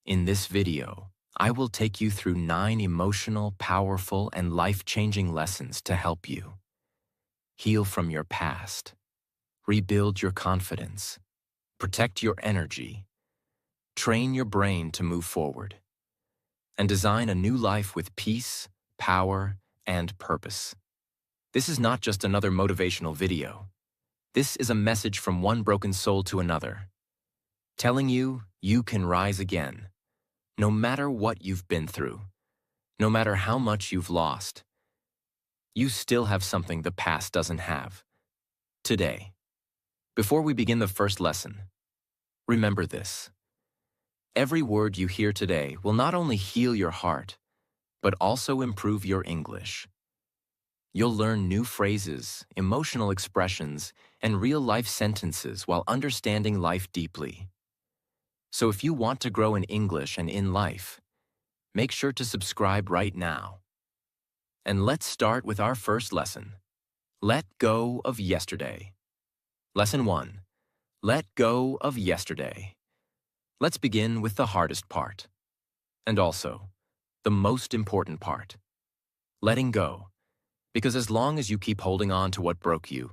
In this video, I will take you through 9 emotional, powerful, and life-changing lessons to help you heal from your past, rebuild your confidence, protect your energy, train your brain to move forward, and design a new life with peace, power, and purpose. This is not just another motivational video. This is a message from one broken soul to another, telling you you can rise again. No matter what you've been through, no matter how much you've lost, you still have something the past doesn't have. Today, before we begin the first lesson, remember this. Every word you hear today will not only heal your heart, but also improve your English. You'll learn new phrases, emotional expressions, and real-life sentences while understanding life deeply. So if you want to grow in English and in life, make sure to subscribe right now. And let's start with our first lesson. Let go of yesterday. Lesson 1. Let go of yesterday. Let's begin with the hardest part. And also, the most important part. Letting go. Because as long as you keep holding on to what broke you,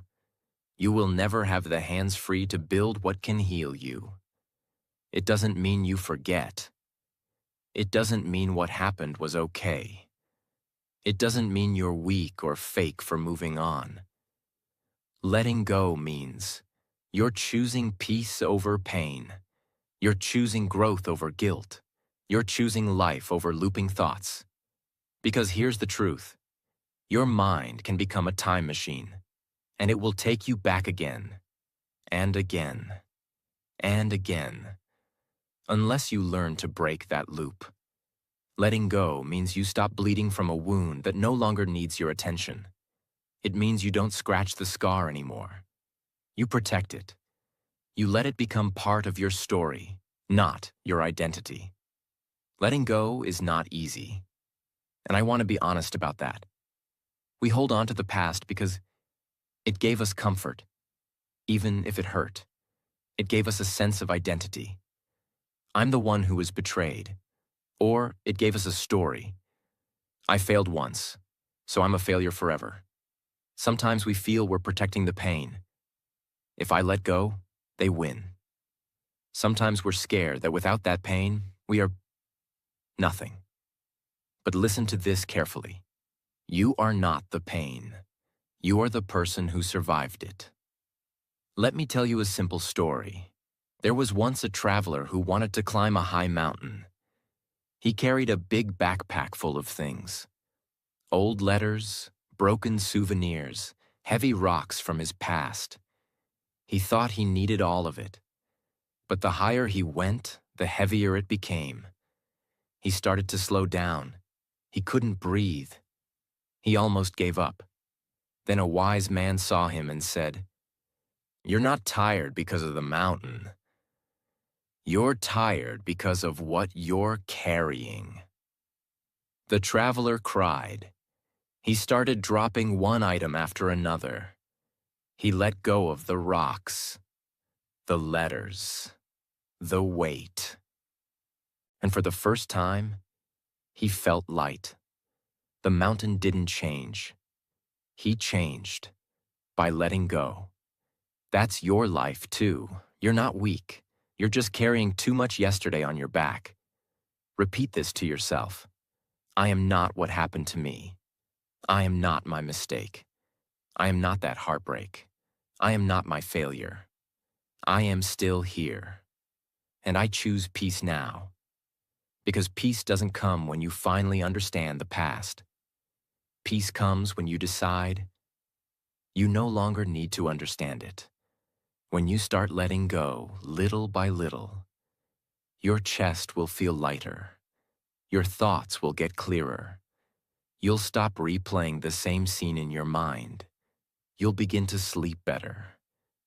you will never have the hands free to build what can heal you. It doesn't mean you forget. It doesn't mean what happened was okay. It doesn't mean you're weak or fake for moving on. Letting go means you're choosing peace over pain. You're choosing growth over guilt. You're choosing life over looping thoughts. Because here's the truth. Your mind can become a time machine, and it will take you back again, and again, and again, unless you learn to break that loop. Letting go means you stop bleeding from a wound that no longer needs your attention. It means you don't scratch the scar anymore. You protect it. You let it become part of your story, not your identity. Letting go is not easy, and I want to be honest about that. We hold on to the past because it gave us comfort, even if it hurt. It gave us a sense of identity. I'm the one who was betrayed. Or it gave us a story. I failed once, so I'm a failure forever. Sometimes we feel we're protecting the pain. If I let go, they win. Sometimes we're scared that without that pain, we are nothing. But listen to this carefully. You are not the pain. You are the person who survived it. Let me tell you a simple story. There was once a traveler who wanted to climb a high mountain. He carried a big backpack full of things. Old letters, broken souvenirs, heavy rocks from his past. He thought he needed all of it. But the higher he went, the heavier it became. He started to slow down. He couldn't breathe. He almost gave up. Then a wise man saw him and said, "You're not tired because of the mountain. You're tired because of what you're carrying." The traveler cried. He started dropping one item after another. He let go of the rocks, the letters, the weight. And for the first time, he felt light. The mountain didn't change. He changed by letting go. That's your life too. You're not weak. You're just carrying too much yesterday on your back. Repeat this to yourself. I am not what happened to me. I am not my mistake. I am not that heartbreak. I am not my failure. I am still here. And I choose peace now. Because peace doesn't come when you finally understand the past. Peace comes when you decide you no longer need to understand it. When you start letting go, little by little, your chest will feel lighter. Your thoughts will get clearer. You'll stop replaying the same scene in your mind. You'll begin to sleep better.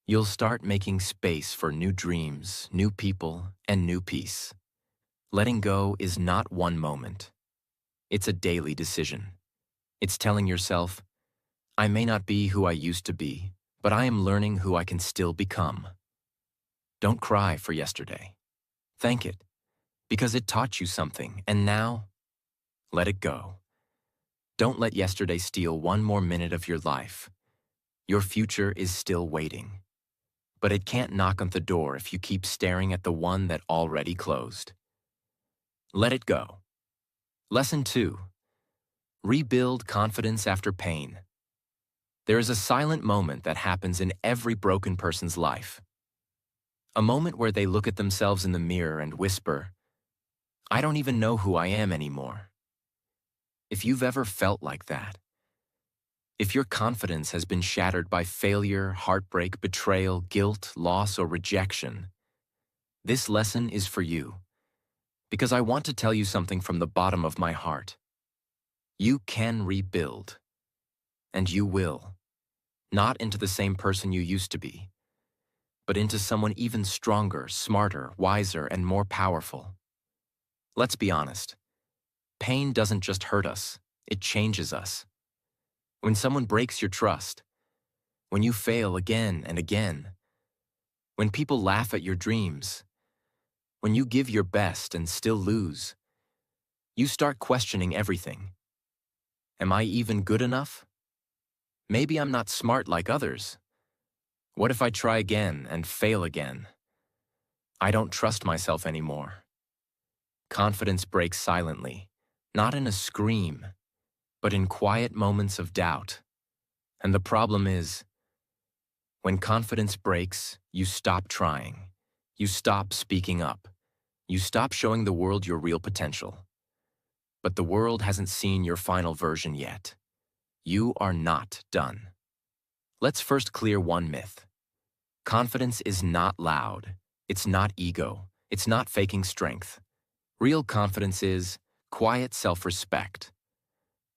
You'll start making space for new dreams, new people, and new peace. Letting go is not one moment. It's a daily decision. It's telling yourself, I may not be who I used to be, but I am learning who I can still become. Don't cry for yesterday. Thank it, because it taught you something, and now, let it go. Don't let yesterday steal one more minute of your life. Your future is still waiting. But it can't knock on the door if you keep staring at the one that already closed. Let it go. Lesson 2. Rebuild confidence after pain. There is a silent moment that happens in every broken person's life. A moment where they look at themselves in the mirror and whisper, "I don't even know who I am anymore." If you've ever felt like that, if your confidence has been shattered by failure, heartbreak, betrayal, guilt, loss, or rejection, this lesson is for you, because I want to tell you something from the bottom of my heart. You can rebuild, and you will, not into the same person you used to be, but into someone even stronger, smarter, wiser, and more powerful. Let's be honest. Pain doesn't just hurt us, it changes us. When someone breaks your trust, when you fail again and again, when people laugh at your dreams, when you give your best and still lose, you start questioning everything. Am I even good enough? Maybe I'm not smart like others. What if I try again and fail again? I don't trust myself anymore. Confidence breaks silently, not in a scream, but in quiet moments of doubt. And the problem is, when confidence breaks, you stop trying. You stop speaking up. You stop showing the world your real potential. But the world hasn't seen your final version yet. You are not done. Let's first clear one myth. Confidence is not loud. It's not ego. It's not faking strength. Real confidence is quiet self-respect.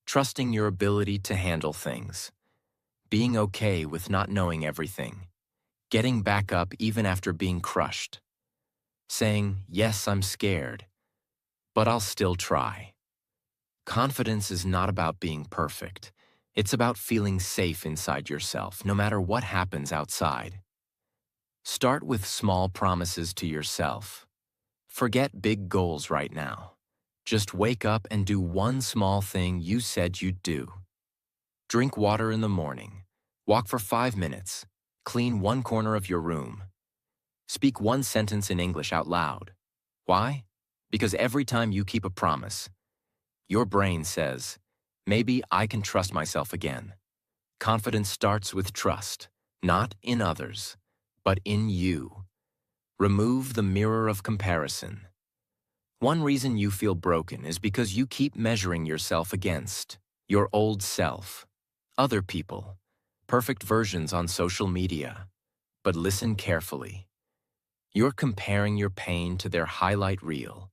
Trusting your ability to handle things. Being okay with not knowing everything. Getting back up even after being crushed. Saying, yes, I'm scared, but I'll still try. Confidence is not about being perfect. It's about feeling safe inside yourself, no matter what happens outside. Start with small promises to yourself. Forget big goals right now. Just wake up and do one small thing you said you'd do. Drink water in the morning. Walk for 5 minutes. Clean one corner of your room. Speak one sentence in English out loud. Why? Because every time you keep a promise, your brain says, maybe I can trust myself again. Confidence starts with trust, not in others, but in you. Remove the mirror of comparison. One reason you feel broken is because you keep measuring yourself against your old self, other people, perfect versions on social media. But listen carefully. You're comparing your pain to their highlight reel.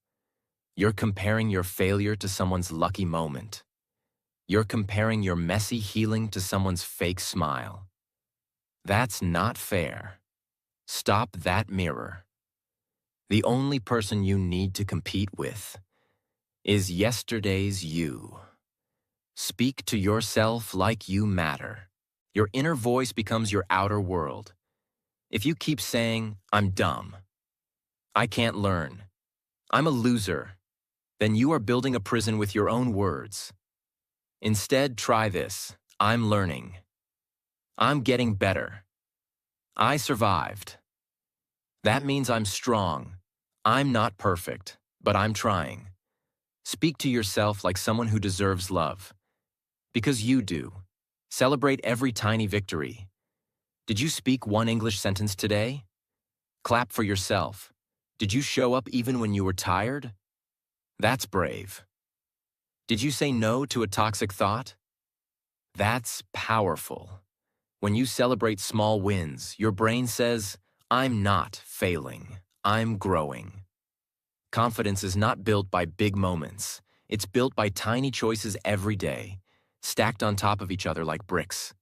You're comparing your failure to someone's lucky moment. You're comparing your messy healing to someone's fake smile. That's not fair. Stop that mirror. The only person you need to compete with is yesterday's you. Speak to yourself like you matter. Your inner voice becomes your outer world. If you keep saying, I'm dumb, I can't learn, I'm a loser, then you are building a prison with your own words. Instead, try this. I'm learning. I'm getting better. I survived. That means I'm strong. I'm not perfect, but I'm trying. Speak to yourself like someone who deserves love. Because you do. Celebrate every tiny victory. Did you speak one English sentence today? Clap for yourself. Did you show up even when you were tired? That's brave. Did you say no to a toxic thought? That's powerful. When you celebrate small wins, your brain says, I'm not failing, I'm growing. Confidence is not built by big moments. It's built by tiny choices every day, stacked on top of each other like bricks.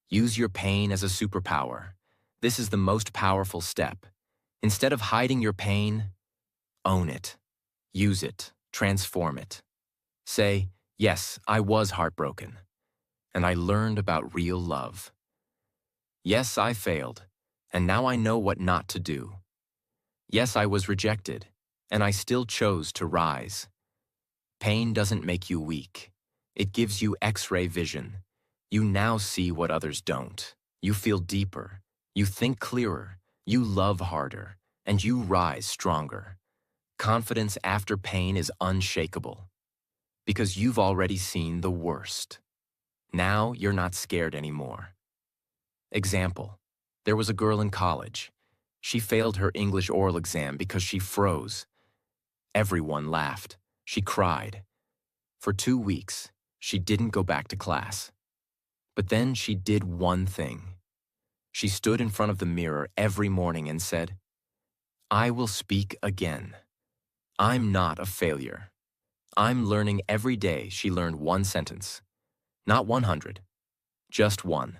Use your pain as a superpower. This is the most powerful step. Instead of hiding your pain, own it. Use it. Transform it. Say, yes, I was heartbroken, and I learned about real love. Yes, I failed, and now I know what not to do. Yes, I was rejected, and I still chose to rise. Pain doesn't make you weak. It gives you X-ray vision. You now see what others don't. You feel deeper. You think clearer. You love harder. And you rise stronger. Confidence after pain is unshakable because you've already seen the worst. Now you're not scared anymore. Example, there was a girl in college. She failed her English oral exam because she froze. Everyone laughed. She cried. For 2 weeks, she didn't go back to class. But then she did one thing. She stood in front of the mirror every morning and said, "I will speak again. I'm not a failure. I'm learning every day." She learned one sentence. Not 100, just one.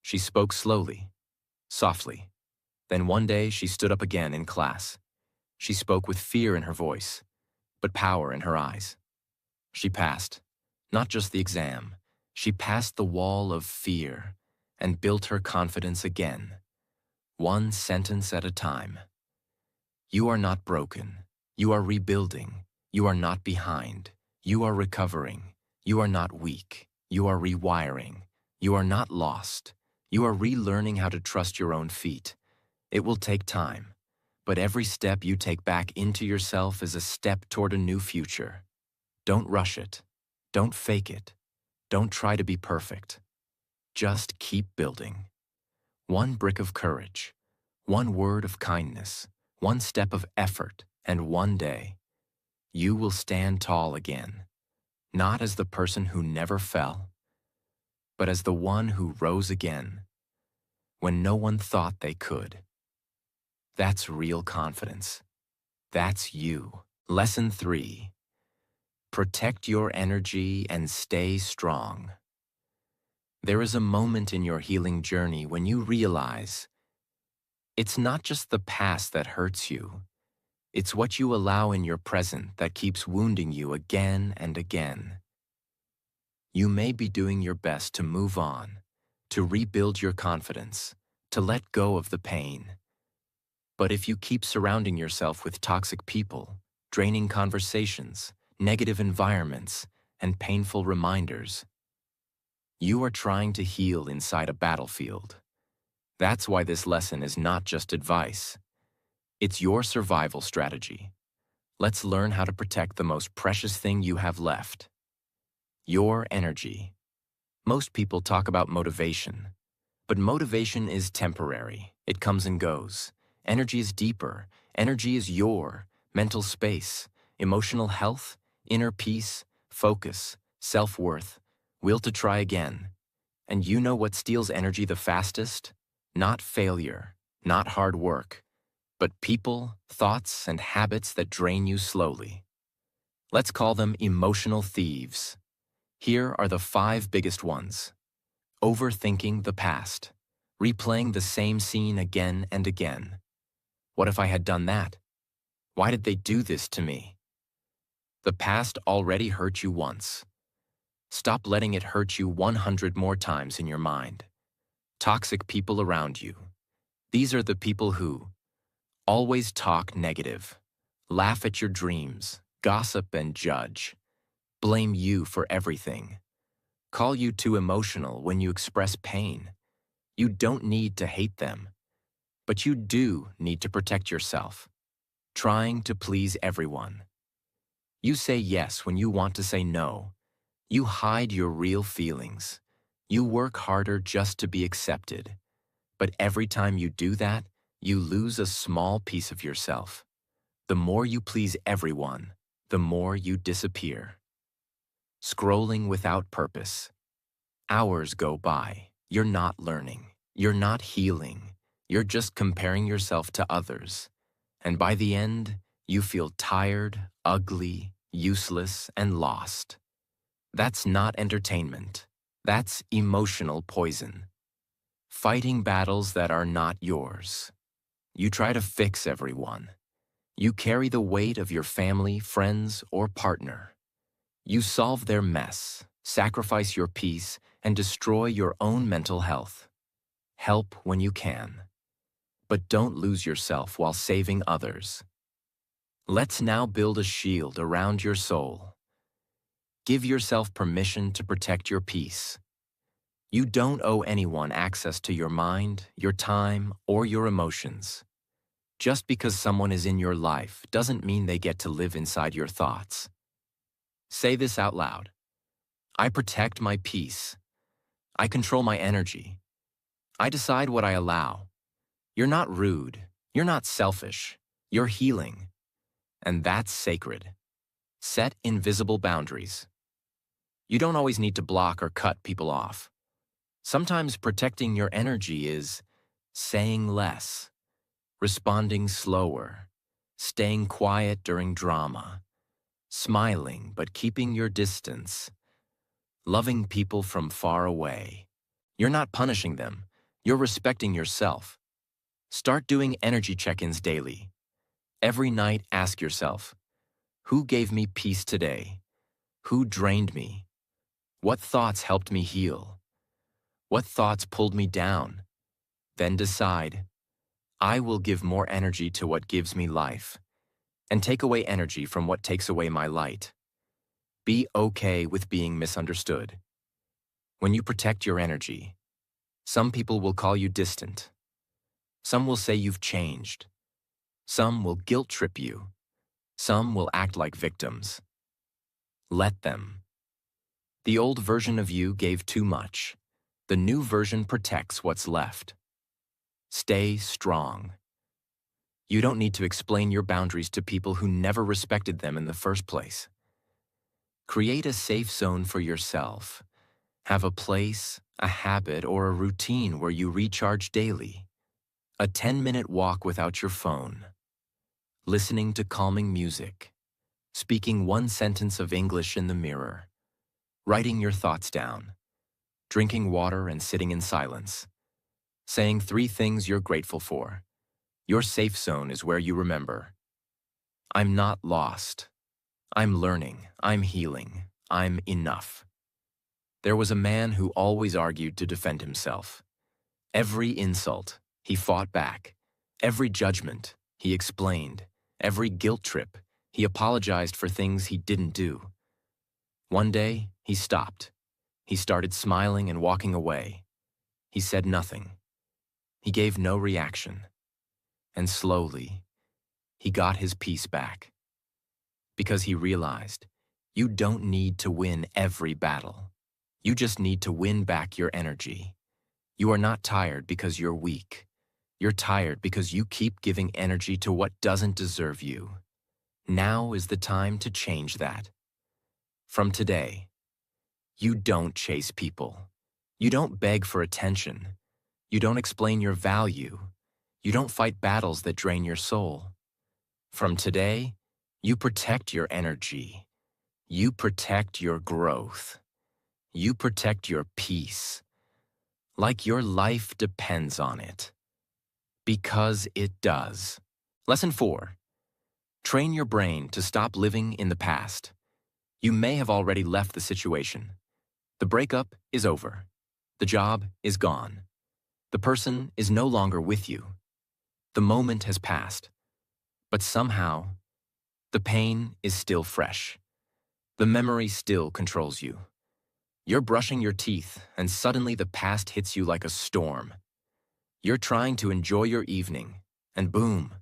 She spoke slowly, softly. Then one day she stood up again in class. She spoke with fear in her voice, but power in her eyes. She passed, not just the exam. She passed the wall of fear and built her confidence again, one sentence at a time. You are not broken. You are rebuilding. You are not behind. You are recovering. You are not weak. You are rewiring. You are not lost. You are relearning how to trust your own feet. It will take time, but every step you take back into yourself is a step toward a new future. Don't rush it. Don't fake it. Don't try to be perfect. Just keep building. One brick of courage, one word of kindness, one step of effort, and one day, you will stand tall again, not as the person who never fell, but as the one who rose again when no one thought they could. That's real confidence. That's you. Lesson 3. Protect your energy and stay strong. There is a moment in your healing journey when you realize it's not just the past that hurts you. It's what you allow in your present that keeps wounding you again and again. You may be doing your best to move on, to rebuild your confidence, to let go of the pain. But if you keep surrounding yourself with toxic people, draining conversations, negative environments, and painful reminders, you are trying to heal inside a battlefield. That's why this lesson is not just advice. It's your survival strategy. Let's learn how to protect the most precious thing you have left: your energy. Most people talk about motivation, but motivation is temporary. It comes and goes. Energy is deeper. Energy is your mental space, emotional health, inner peace, focus, self-worth, will to try again. And you know what steals energy the fastest? Not failure, not hard work, but people, thoughts, and habits that drain you slowly. Let's call them emotional thieves. Here are the 5 biggest ones. Overthinking the past. Replaying the same scene again and again. What if I had done that? Why did they do this to me? The past already hurt you once. Stop letting it hurt you 100 more times in your mind. Toxic people around you. These are the people who always talk negative, laugh at your dreams, gossip and judge, blame you for everything, call you too emotional when you express pain. You don't need to hate them, but you do need to protect yourself, trying to please everyone. You say yes when you want to say no. You hide your real feelings. You work harder just to be accepted. But every time you do that, you lose a small piece of yourself. The more you please everyone, the more you disappear. Scrolling without purpose. Hours go by. You're not learning. You're not healing. You're just comparing yourself to others. And by the end, you feel tired, ugly, useless, and lost. That's not entertainment. That's emotional poison. Fighting battles that are not yours. You try to fix everyone. You carry the weight of your family, friends, or partner. You solve their mess, sacrifice your peace, and destroy your own mental health. Help when you can. But don't lose yourself while saving others. Let's now build a shield around your soul. Give yourself permission to protect your peace. You don't owe anyone access to your mind, your time, or your emotions. Just because someone is in your life doesn't mean they get to live inside your thoughts. Say this out loud. I protect my peace. I control my energy. I decide what I allow. You're not rude. You're not selfish. You're healing. And that's sacred. Set invisible boundaries. You don't always need to block or cut people off. Sometimes protecting your energy is saying less, responding slower, staying quiet during drama, smiling but keeping your distance, loving people from far away. You're not punishing them. You're respecting yourself. Start doing energy check-ins daily. Every night, ask yourself, who gave me peace today? Who drained me? What thoughts helped me heal? What thoughts pulled me down? Then decide, I will give more energy to what gives me life, and take away energy from what takes away my light. Be okay with being misunderstood. When you protect your energy, some people will call you distant. Some will say you've changed. Some will guilt trip you. Some will act like victims. Let them. The old version of you gave too much. The new version protects what's left. Stay strong. You don't need to explain your boundaries to people who never respected them in the first place. Create a safe zone for yourself. Have a place, a habit, or a routine where you recharge daily. A 10-minute walk without your phone. Listening to calming music. Speaking one sentence of English in the mirror. Writing your thoughts down. Drinking water and sitting in silence. Saying 3 things you're grateful for. Your safe zone is where you remember. I'm not lost. I'm learning. I'm healing. I'm enough. There was a man who always argued to defend himself. Every insult, he fought back. Every judgment, he explained. Every guilt trip, he apologized for things he didn't do. One day, he stopped. He started smiling and walking away. He said nothing. He gave no reaction. And slowly, he got his peace back. Because he realized, you don't need to win every battle. You just need to win back your energy. You are not tired because you're weak. You're tired because you keep giving energy to what doesn't deserve you. Now is the time to change that. From today, you don't chase people. You don't beg for attention. You don't explain your value. You don't fight battles that drain your soul. From today, you protect your energy. You protect your growth. You protect your peace. Like your life depends on it. Because it does. Lesson 4. Train your brain to stop living in the past. You may have already left the situation. The breakup is over. The job is gone. The person is no longer with you. The moment has passed. But somehow, the pain is still fresh. The memory still controls you. You're brushing your teeth, and suddenly the past hits you like a storm. You're trying to enjoy your evening, and boom,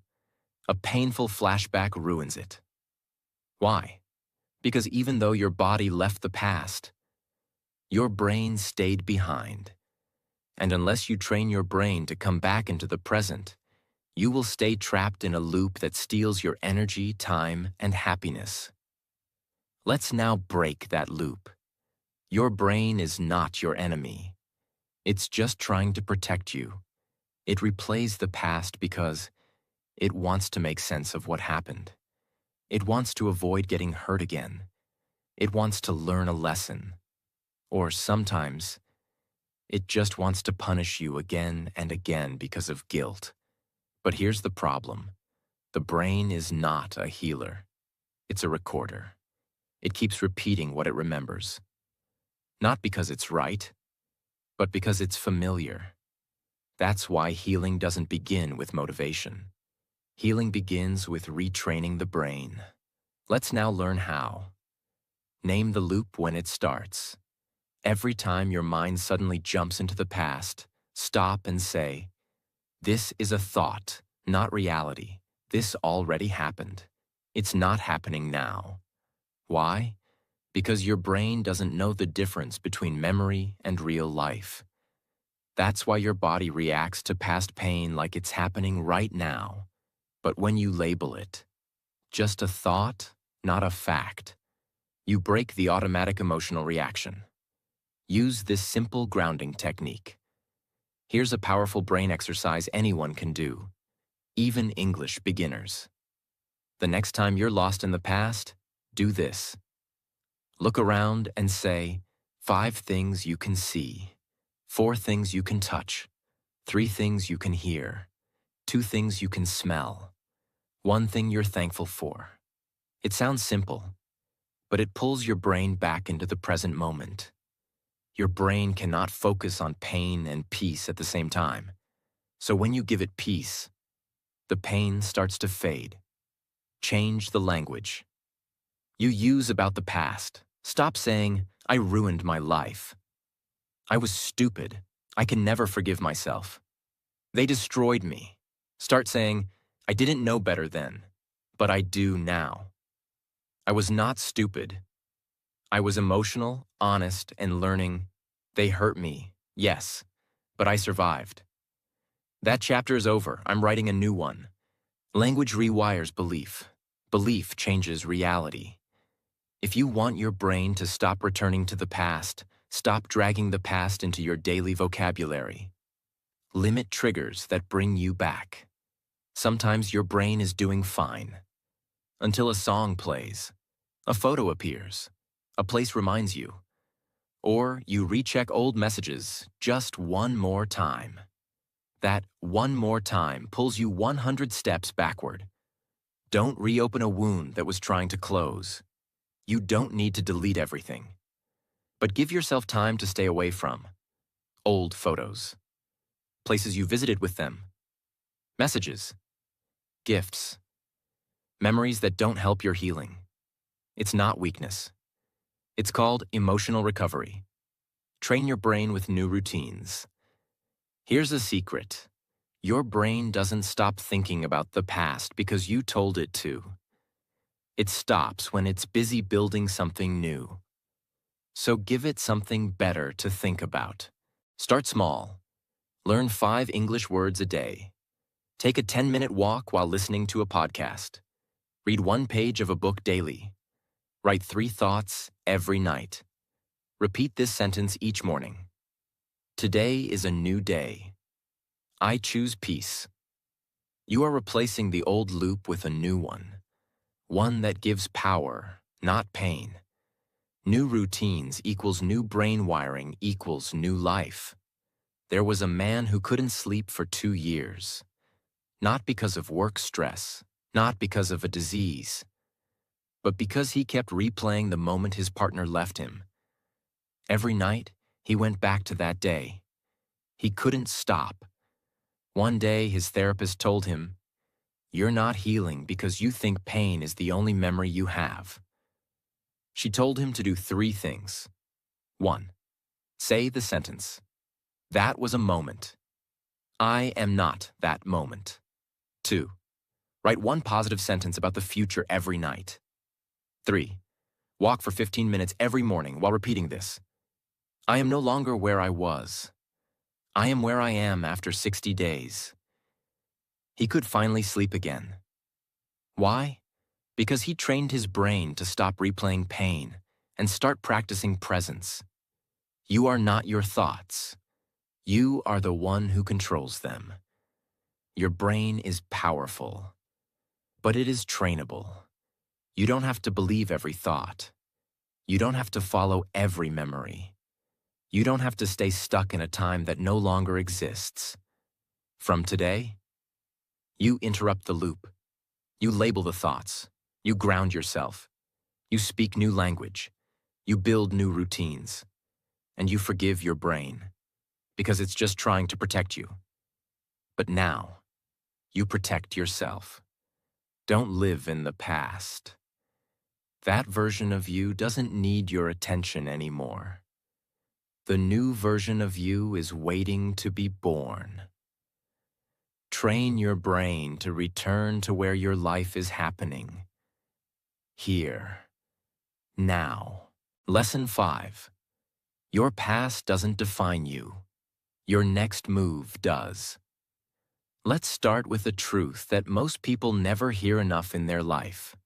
a painful flashback ruins it. Why? Because even though your body left the past, your brain stayed behind. And unless you train your brain to come back into the present, you will stay trapped in a loop that steals your energy, time, and happiness. Let's now break that loop. Your brain is not your enemy. It's just trying to protect you. It replays the past because it wants to make sense of what happened. It wants to avoid getting hurt again. It wants to learn a lesson. Or sometimes, it just wants to punish you again and again because of guilt. But here's the problem. The brain is not a healer. It's a recorder. It keeps repeating what it remembers. Not because it's right, but because it's familiar. That's why healing doesn't begin with motivation. Healing begins with retraining the brain. Let's now learn how. Name the loop when it starts. Every time your mind suddenly jumps into the past, stop and say, "This is a thought, not reality. This already happened. It's not happening now." Why? Because your brain doesn't know the difference between memory and real life. That's why your body reacts to past pain like it's happening right now. But when you label it, just a thought, not a fact, you break the automatic emotional reaction. Use this simple grounding technique. Here's a powerful brain exercise anyone can do, even English beginners. The next time you're lost in the past, do this. Look around and say, 5 things you can see, 4 things you can touch, 3 things you can hear, 2 things you can smell, 1 thing you're thankful for. It sounds simple, but it pulls your brain back into the present moment. Your brain cannot focus on pain and peace at the same time. So when you give it peace, the pain starts to fade. Change the language. You use about the past. Stop saying, "I ruined my life." "I was stupid. I can never forgive myself." "They destroyed me." Start saying, "I didn't know better then, but I do now." "I was not stupid. I was emotional, honest, and learning. They hurt me, yes, but I survived. That chapter is over. I'm writing a new one." Language rewires belief. Belief changes reality. If you want your brain to stop returning to the past, stop dragging the past into your daily vocabulary. Limit triggers that bring you back. Sometimes your brain is doing fine. Until a song plays, a photo appears, a place reminds you, or you recheck old messages just one more time. That one more time pulls you 100 steps backward. Don't reopen a wound that was trying to close. You don't need to delete everything. But give yourself time to stay away from old photos, places you visited with them, messages, gifts, memories that don't help your healing. It's not weakness. It's called emotional recovery. Train your brain with new routines. Here's a secret. Your brain doesn't stop thinking about the past because you told it to. It stops when it's busy building something new. So give it something better to think about. Start small. Learn 5 English words a day. Take a 10-minute walk while listening to a podcast. Read 1 page of a book daily. Write 3 thoughts every night. Repeat this sentence each morning. Today is a new day. I choose peace. You are replacing the old loop with a new one that gives power, not pain. New routines equals new brain wiring equals new life. There was a man who couldn't sleep for 2 years. Not because of work stress, not because of a disease, but because he kept replaying the moment his partner left him. Every night, he went back to that day. He couldn't stop. One day, his therapist told him, "You're not healing because you think pain is the only memory you have." She told him to do 3 things. 1. Say the sentence, "That was a moment. I am not that moment." 2. Write 1 positive sentence about the future every night. 3. Walk for 15 minutes every morning while repeating this. I am no longer where I was. I am where I am after 60 days. He could finally sleep again. Why? Because he trained his brain to stop replaying pain and start practicing presence. You are not your thoughts. You are the one who controls them. Your brain is powerful, but it is trainable. You don't have to believe every thought. You don't have to follow every memory. You don't have to stay stuck in a time that no longer exists. From today, you interrupt the loop. You label the thoughts. You ground yourself. You speak new language. You build new routines. And you forgive your brain, because it's just trying to protect you. But now, you protect yourself. Don't live in the past. That version of you doesn't need your attention anymore. The new version of you is waiting to be born. Train your brain to return to where your life is happening. Here. Now. Lesson 5. Your past doesn't define you. Your next move does. Let's start with a truth that most people never hear enough in their life.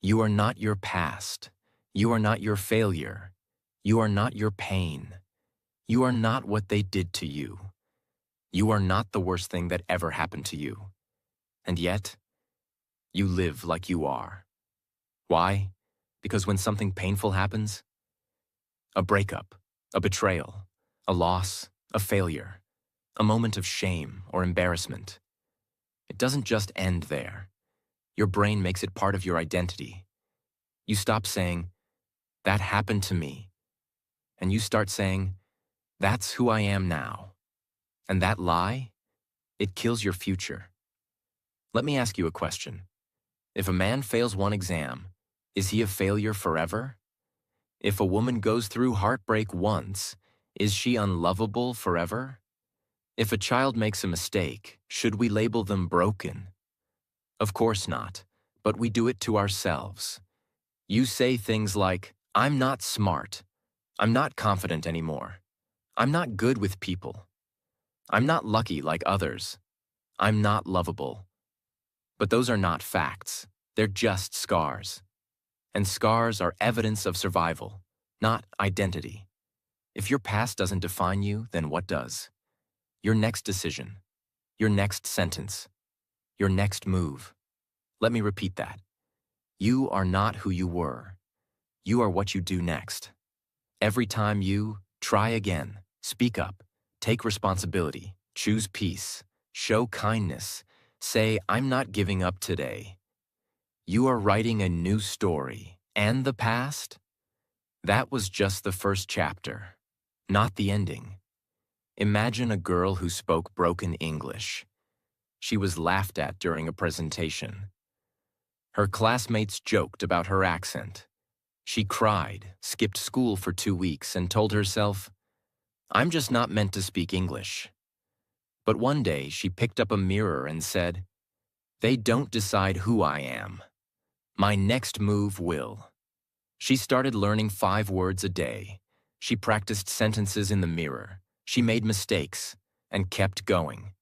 You are not your past. You are not your failure. You are not your pain. You are not what they did to you. You are not the worst thing that ever happened to you. And yet, you live like you are. Why? Because when something painful happens, a breakup, a betrayal, a loss, a failure, a moment of shame or embarrassment, it doesn't just end there. Your brain makes it part of your identity. You stop saying, "That happened to me," and you start saying, "That's who I am now." And that lie, it kills your future. Let me ask you a question. If a man fails one exam, is he a failure forever? If a woman goes through heartbreak once, is she unlovable forever? If a child makes a mistake, should we label them broken? Of course not, but we do it to ourselves. You say things like, "I'm not smart. I'm not confident anymore. I'm not good with people. I'm not lucky like others. I'm not lovable." But those are not facts. They're just scars. And scars are evidence of survival, not identity. If your past doesn't define you, then what does? Your next decision, your next sentence, your next move. Let me repeat that. You are not who you were. You are what you do next. Every time you try again, speak up, take responsibility, choose peace, show kindness, say, "I'm not giving up today." You are writing a new story. And the past? That was just the first chapter, not the ending. Imagine a girl who spoke broken English. She was laughed at during a presentation. Her classmates joked about her accent. She cried, skipped school for 2 weeks, and told herself, "I'm just not meant to speak English." But one day she picked up a mirror and said, "They don't decide who I am. My next move will." She started learning 5 words a day. She practiced sentences in the mirror. She made mistakes and kept going.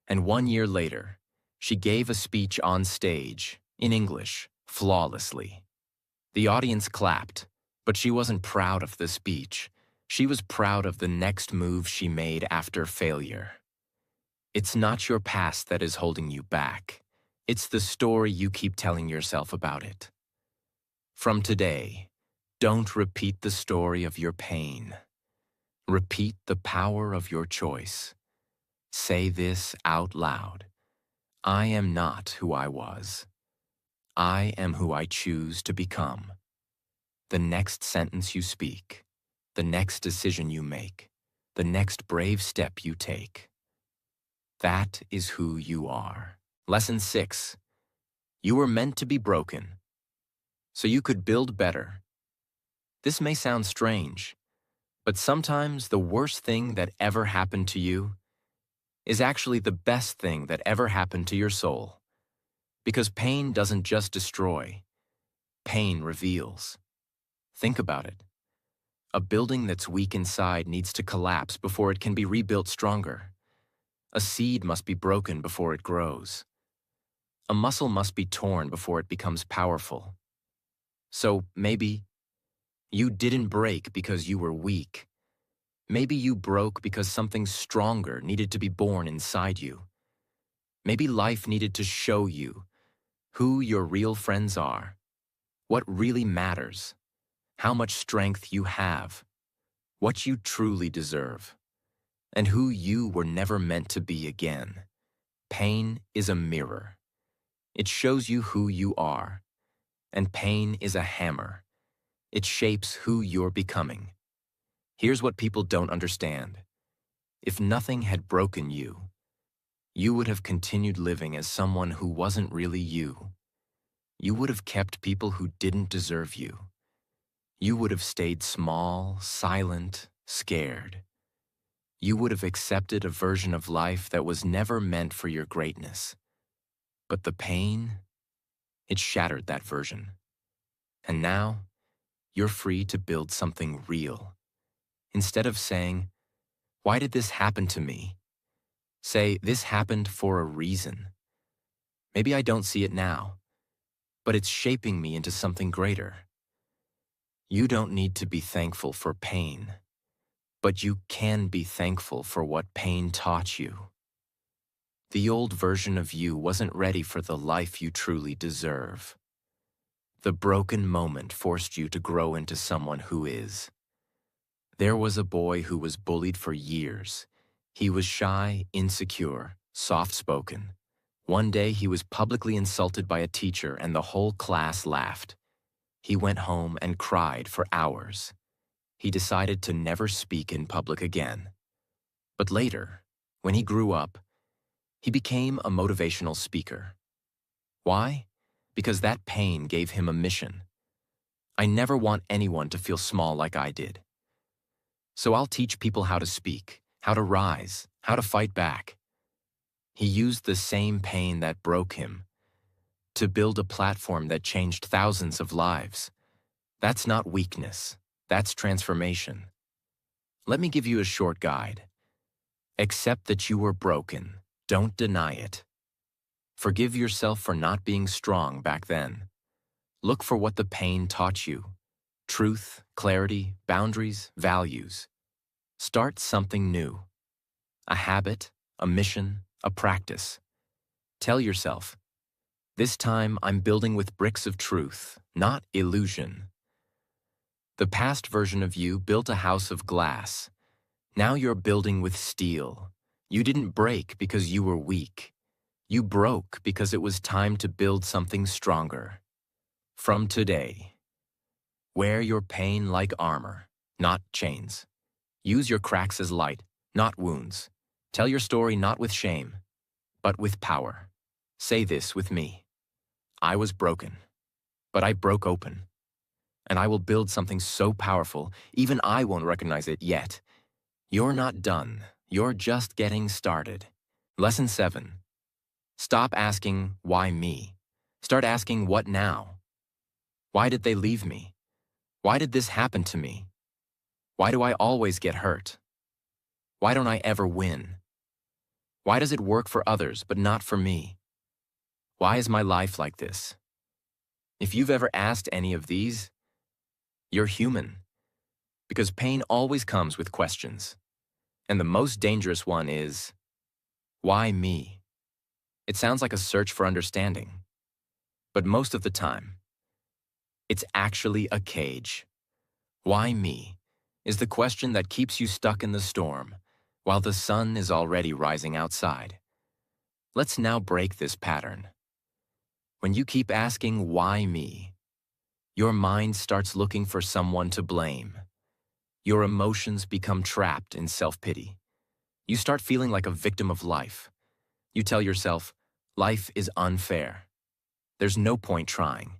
And 1 year later, she gave a speech on stage, in English, flawlessly. The audience clapped, but she wasn't proud of the speech. She was proud of the next move she made after failure. It's not your past that is holding you back. It's the story you keep telling yourself about it. From today, don't repeat the story of your pain. Repeat the power of your choice. Say this out loud. I am not who I was. I am who I choose to become. The next sentence you speak, the next decision you make, the next brave step you take. That is who you are. Lesson 6. You were meant to be broken, so you could build better. This may sound strange, but sometimes the worst thing that ever happened to you is actually the best thing that ever happened to your soul. Because pain doesn't just destroy, pain reveals. Think about it. A building that's weak inside needs to collapse before it can be rebuilt stronger. A seed must be broken before it grows. A muscle must be torn before it becomes powerful. So maybe you didn't break because you were weak. Maybe you broke because something stronger needed to be born inside you. Maybe life needed to show you who your real friends are, what really matters, how much strength you have, what you truly deserve, and who you were never meant to be again. Pain is a mirror. It shows you who you are, and pain is a hammer. It shapes who you're becoming. Here's what people don't understand. If nothing had broken you, You would have continued living as someone who wasn't really you. You would have kept people who didn't deserve you. You would have stayed small, silent, scared. You would have accepted a version of life that was never meant for your greatness. But the pain, it shattered that version. And now, you're free to build something real. Instead of saying, "Why did this happen to me?" Say, "This happened for a reason. Maybe I don't see it now, but it's shaping me into something greater." You don't need to be thankful for pain, but you can be thankful for what pain taught you. The old version of you wasn't ready for the life you truly deserve. The broken moment forced you to grow into someone who is. There was a boy who was bullied for years. He was shy, insecure, soft-spoken. One day he was publicly insulted by a teacher and the whole class laughed. He went home and cried for hours. He decided to never speak in public again. But later, when he grew up, he became a motivational speaker. Why? Because that pain gave him a mission. I never want anyone to feel small like I did. So I'll teach people how to speak, how to rise, how to fight back. He used the same pain that broke him to build a platform that changed thousands of lives. That's not weakness, that's transformation. Let me give you a short guide. Accept that you were broken. Don't deny it. Forgive yourself for not being strong back then. Look for what the pain taught you. Truth, clarity, boundaries, values. Start something new. A habit, a mission, a practice. Tell yourself, this time I'm building with bricks of truth, not illusion. The past version of you built a house of glass. Now you're building with steel. You didn't break because you were weak. You broke because it was time to build something stronger. From today, wear your pain like armor, not chains. Use your cracks as light, not wounds. Tell your story not with shame, but with power. Say this with me. I was broken, but I broke open. And I will build something so powerful, even I won't recognize it yet. You're not done. You're just getting started. Lesson 7. Stop asking, why me? Start asking, what now? Why did they leave me? Why did this happen to me? Why do I always get hurt? Why don't I ever win? Why does it work for others but not for me? Why is my life like this? If you've ever asked any of these, you're human. Because pain always comes with questions. And the most dangerous one is, why me? It sounds like a search for understanding. But most of the time, it's actually a cage. Why me is the question that keeps you stuck in the storm while the sun is already rising outside. Let's now break this pattern. When you keep asking, why me? Your mind starts looking for someone to blame. Your emotions become trapped in self-pity. You start feeling like a victim of life. You tell yourself, life is unfair. There's no point trying.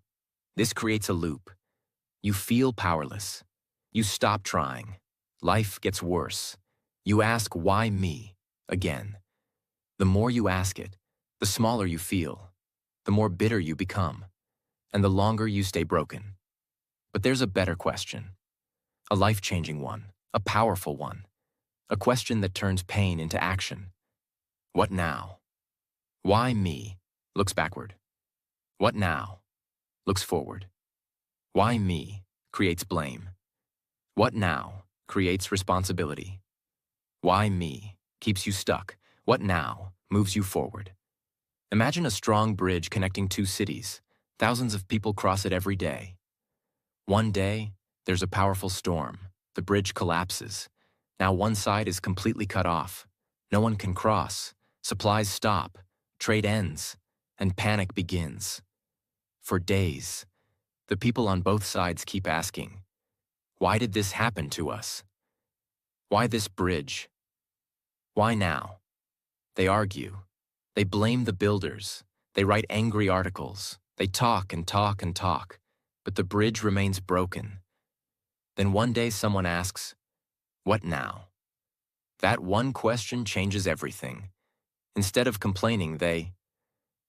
This creates a loop. You feel powerless. You stop trying. Life gets worse. You ask, why me? Again. The more you ask it, the smaller you feel, the more bitter you become, and the longer you stay broken. But there's a better question. A life-changing one, a powerful one, a question that turns pain into action. What now? Why me? Looks backward. What now? Looks forward. Why me? Creates blame. What now? Creates responsibility. Why me? Keeps you stuck. What now? Moves you forward. Imagine a strong bridge connecting two cities. Thousands of people cross it every day. One day, there's a powerful storm. The bridge collapses. Now one side is completely cut off. No one can cross. Supplies stop. Trade ends. And panic begins. For days, the people on both sides keep asking, why did this happen to us? Why this bridge? Why now? They argue. They blame the builders. They write angry articles. They talk and talk and talk, but the bridge remains broken. Then one day someone asks, "What now?" That one question changes everything. Instead of complaining, they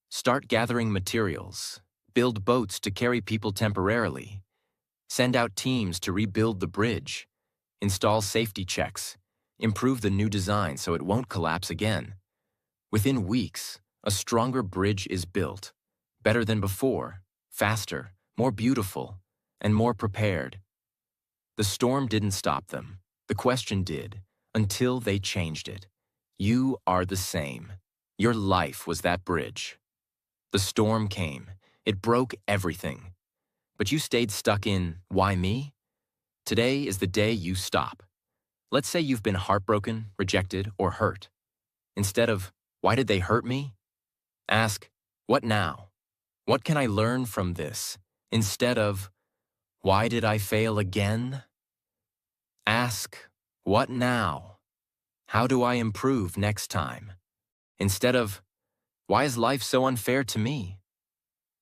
start gathering materials, build boats to carry people temporarily, send out teams to rebuild the bridge, install safety checks, improve the new design so it won't collapse again. Within weeks, a stronger bridge is built, better than before, faster, more beautiful, and more prepared. The storm didn't stop them. The question did, until they changed it. You are the same. Your life was that bridge. The storm came. It broke everything. But you stayed stuck in, why me? Today is the day you stop. Let's say you've been heartbroken, rejected, or hurt. Instead of, why did they hurt me? Ask, what now? What can I learn from this? Instead of, why did I fail again? Ask, what now? How do I improve next time? Instead of, why is life so unfair to me?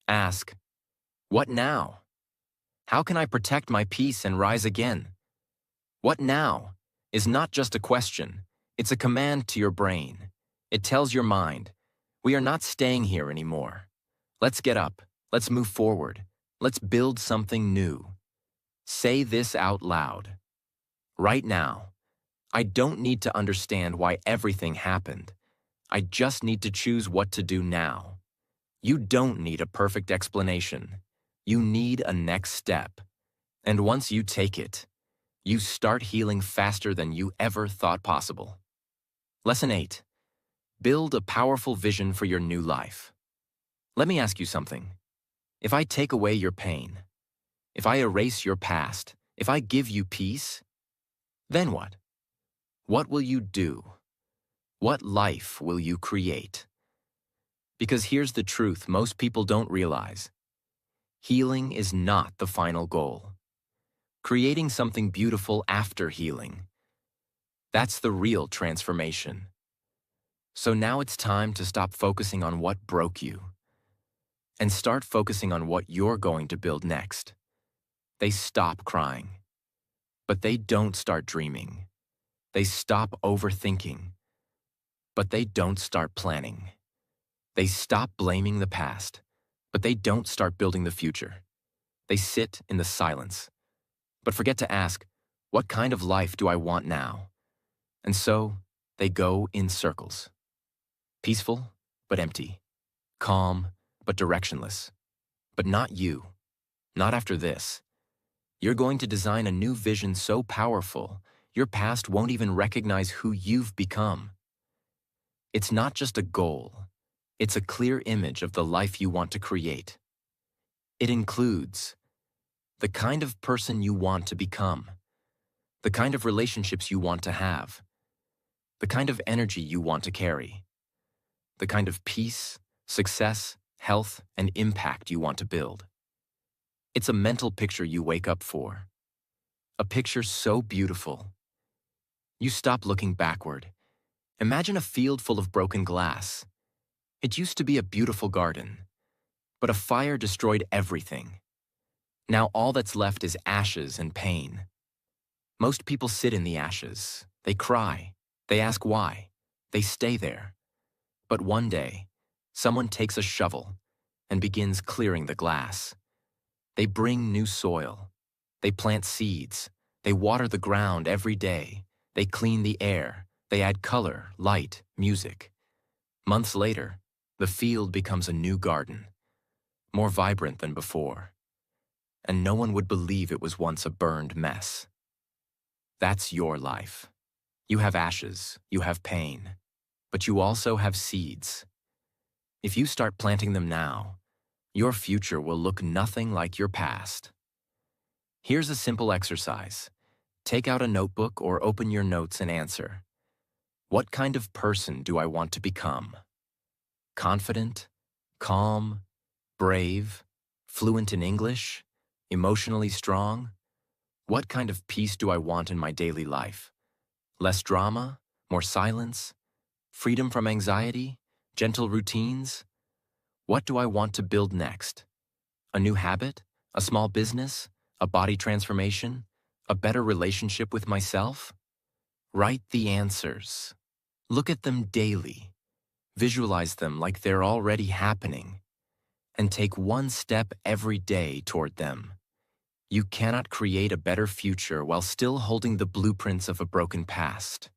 Ask, what now? How can I protect my peace and rise again? What now is not just a question, it's a command to your brain. It tells your mind, we are not staying here anymore. Let's get up, let's move forward, let's build something new. Say this out loud. Right now, I don't need to understand why everything happened. I just need to choose what to do now. You don't need a perfect explanation. You need a next step. And once you take it, you start healing faster than you ever thought possible. Lesson 8. Build a powerful vision for your new life. Let me ask you something. If I take away your pain, if I erase your past, if I give you peace, then what? What will you do? What life will you create? Because here's the truth most people don't realize. Healing is not the final goal. Creating something beautiful after healing. That's the real transformation. So now it's time to stop focusing on what broke you and start focusing on what you're going to build next. They stop crying, but they don't start dreaming. They stop overthinking, but they don't start planning. They stop blaming the past, but they don't start building the future. They sit in the silence, but forget to ask, what kind of life do I want now? And so, they go in circles. Peaceful, but empty. Calm, but directionless. But not you. Not after this. You're going to design a new vision so powerful, your past won't even recognize who you've become. It's not just a goal. It's a clear image of the life you want to create. It includes the kind of person you want to become, the kind of relationships you want to have, the kind of energy you want to carry, the kind of peace, success, health, and impact you want to build. It's a mental picture you wake up for. A picture so beautiful. You stop looking backward. Imagine a field full of broken glass. It used to be a beautiful garden, but a fire destroyed everything. Now all that's left is ashes and pain. Most people sit in the ashes. They cry. They ask why. They stay there. But one day, someone takes a shovel and begins clearing the glass. They bring new soil. They plant seeds. They water the ground every day. They clean the air. They add color, light, music. Months later, the field becomes a new garden, more vibrant than before. And no one would believe it was once a burned mess. That's your life. You have ashes, you have pain, but you also have seeds. If you start planting them now, your future will look nothing like your past. Here's a simple exercise. Take out a notebook or open your notes and answer. What kind of person do I want to become? Confident, calm, brave, fluent in English, emotionally strong? What kind of peace do I want in my daily life? Less drama, more silence, freedom from anxiety, Gentle routines? What do I want to build next? A new habit? A small business? A body transformation? A better relationship with myself? Write the answers. Look at them daily. Visualize them like they're already happening. And take one step every day toward them. You cannot create a better future while still holding the blueprints of a broken past.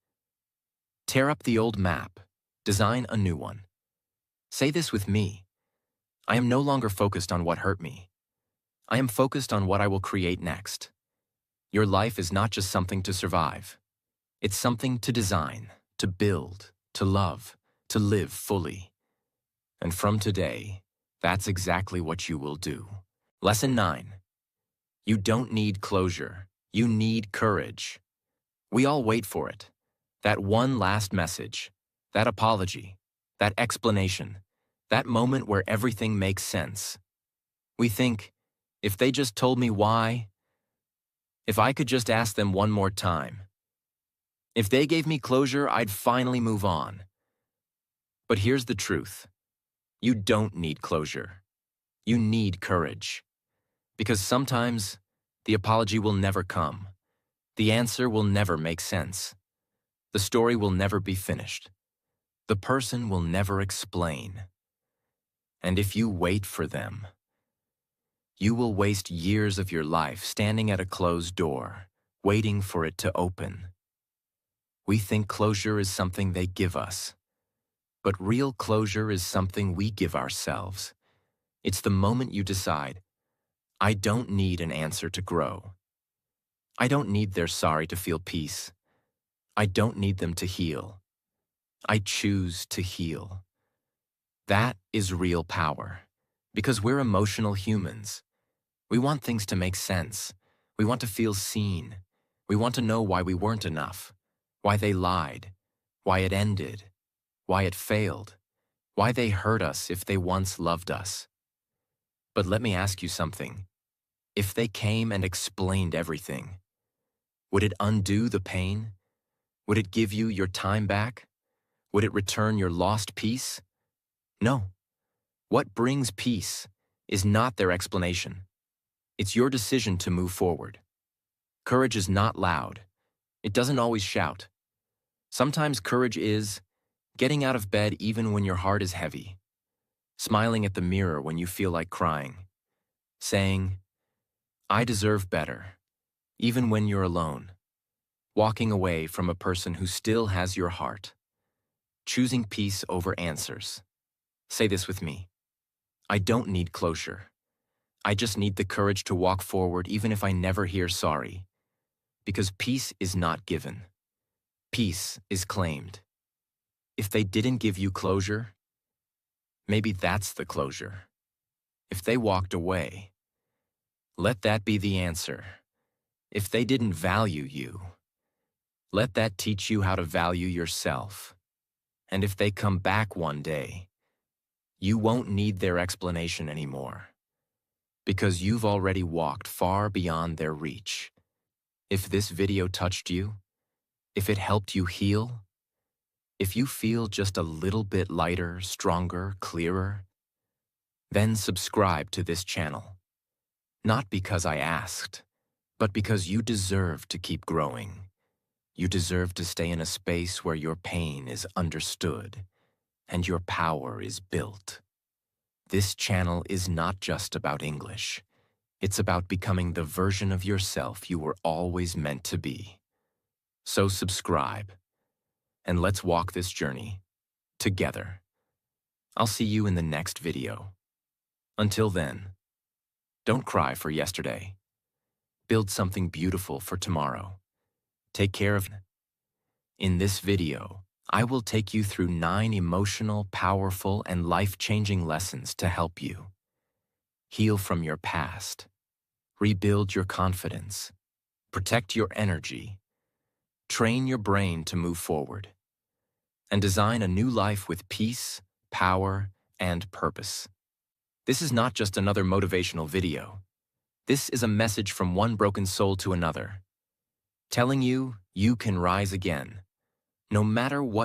Tear up the old map. Design a new one. Say this with me. I am no longer focused on what hurt me. I am focused on what I will create next. Your life is not just something to survive. It's something to design, to build, to love, to live fully. And from today, that's exactly what you will do. Lesson 9. You don't need closure. You need courage. We all wait for it. That one last message, that apology, that explanation, that moment where everything makes sense. We think, if they just told me why, if I could just ask them one more time, if they gave me closure, I'd finally move on. But here's the truth. You don't need closure. You need courage. Because sometimes the apology will never come. The answer will never make sense. The story will never be finished. The person will never explain. And if you wait for them, you will waste years of your life standing at a closed door, waiting for it to open. We think closure is something they give us. But real closure is something we give ourselves. It's the moment you decide, I don't need an answer to grow. I don't need their sorry to feel peace. I don't need them to heal. I choose to heal. That is real power, because we're emotional humans. We want things to make sense. We want to feel seen. We want to know why we weren't enough, why they lied, why it ended, why it failed, why they hurt us if they once loved us. But let me ask you something. If they came and explained everything, would it undo the pain? Would it give you your time back? Would it return your lost peace? No. What brings peace is not their explanation. It's your decision to move forward. Courage is not loud. It doesn't always shout. Sometimes courage is getting out of bed even when your heart is heavy, smiling at the mirror when you feel like crying, saying, I deserve better, even when you're alone, walking away from a person who still has your heart, choosing peace over answers. Say this with me. I don't need closure. I just need the courage to walk forward even if I never hear sorry. Because peace is not given. Peace is claimed. If they didn't give you closure, maybe that's the closure. If they walked away, let that be the answer. If they didn't value you, let that teach you how to value yourself. And if they come back one day, you won't need their explanation anymore, because you've already walked far beyond their reach. If this video touched you, if it helped you heal, if you feel just a little bit lighter, stronger, clearer, then subscribe to this channel. Not because I asked, but because you deserve to keep growing. You deserve to stay in a space where your pain is understood and your power is built. This channel is not just about English. It's about becoming the version of yourself you were always meant to be. So subscribe, and let's walk this journey together. I'll see you in the next video. Until then, don't cry for yesterday. Build something beautiful for tomorrow. Take care of. In this video, I will take you through 9 emotional, powerful, and life-changing lessons to help you heal from your past, rebuild your confidence, protect your energy, train your brain to move forward, and design a new life with peace, power, and purpose. This is not just another motivational video. This is a message from one broken soul to another, telling you you can rise again, no matter what